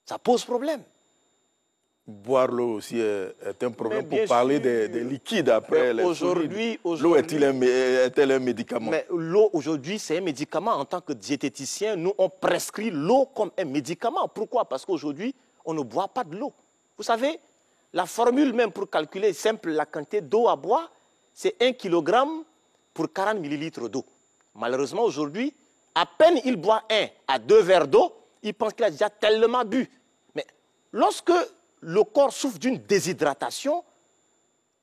Ça pose problème. Boire l'eau aussi est un problème pour parler des liquides après les aujourd'hui, l'eau est-elle un médicament? Mais l'eau aujourd'hui, c'est un médicament. En tant que diététicien, nous, on prescrit l'eau comme un médicament. Pourquoi? Parce qu'aujourd'hui, on ne boit pas de l'eau. Vous savez, la formule même pour calculer simple la quantité d'eau à boire, c'est 1 kg pour 40 ml d'eau. Malheureusement, aujourd'hui, à peine il boit 1 à 2 verres d'eau, il pense qu'il a déjà tellement bu. Mais lorsque le corps souffre d'une déshydratation,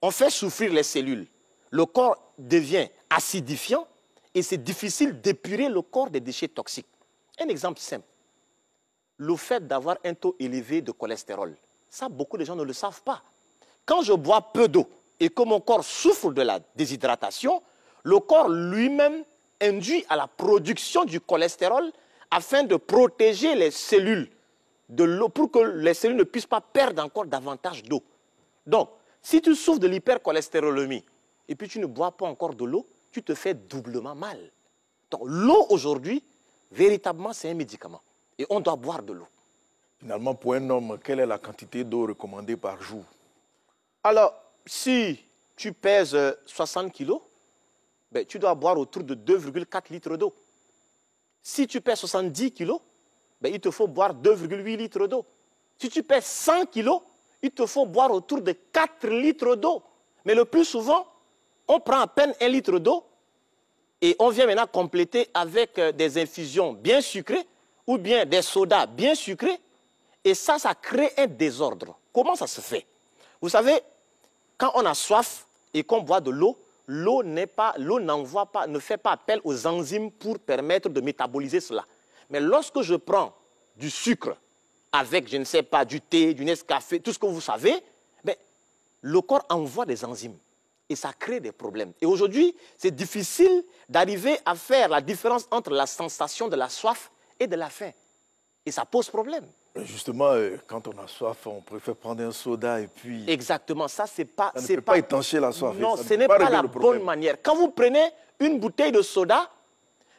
on fait souffrir les cellules. Le corps devient acidifiant et c'est difficile d'épurer le corps des déchets toxiques. Un exemple simple, le fait d'avoir un taux élevé de cholestérol. Ça, beaucoup de gens ne le savent pas. Quand je bois peu d'eau et que mon corps souffre de la déshydratation, le corps lui-même induit à la production du cholestérol afin de protéger les cellules de l'eau pour que les cellules ne puissent pas perdre encore davantage d'eau. Donc, si tu souffres de l'hypercholestérolémie et puis tu ne bois pas encore de l'eau, tu te fais doublement mal. Donc, l'eau aujourd'hui, véritablement, c'est un médicament. Et on doit boire de l'eau. Finalement, pour un homme, quelle est la quantité d'eau recommandée par jour? Alors, si tu pèses 60 kilos, ben, tu dois boire autour de 2,4 litres d'eau. Si tu pèses 70 kilos, ben, il te faut boire 2,8 litres d'eau. Si tu pèses 100 kilos, il te faut boire autour de 4 litres d'eau. Mais le plus souvent, on prend à peine 1 litre d'eau et on vient maintenant compléter avec des infusions bien sucrées ou bien des sodas bien sucrés. Et ça crée un désordre. Comment ça se fait? Vous savez, quand on a soif et qu'on boit de l'eau, l'eau ne fait pas appel aux enzymes pour permettre de métaboliser cela. Mais lorsque je prends du sucre avec, je ne sais pas, du thé, du Nescafé, tout ce que vous savez, ben, le corps envoie des enzymes et ça crée des problèmes. Et aujourd'hui, c'est difficile d'arriver à faire la différence entre la sensation de la soif et de la faim. Et ça pose problème. Justement, quand on a soif, on préfère prendre un soda et puis... Exactement, ça c'est pas... Ça ne peut pas étancher la soif. Non, ce n'est pas la bonne manière. Quand vous prenez une bouteille de soda,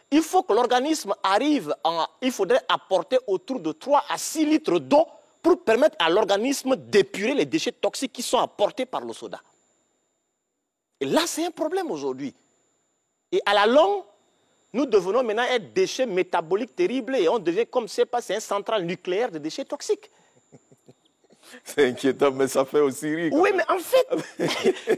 il faut que l'organisme arrive il faudrait apporter autour de 3 à 6 litres d'eau pour permettre à l'organisme d'épurer les déchets toxiques qui sont apportés par le soda. Et là, c'est un problème aujourd'hui. Et à la longue, nous devenons maintenant un déchet métabolique terrible et on devient comme c'est un central nucléaire de déchets toxiques. C'est inquiétant, mais ça fait aussi rire. Oui, mais en fait...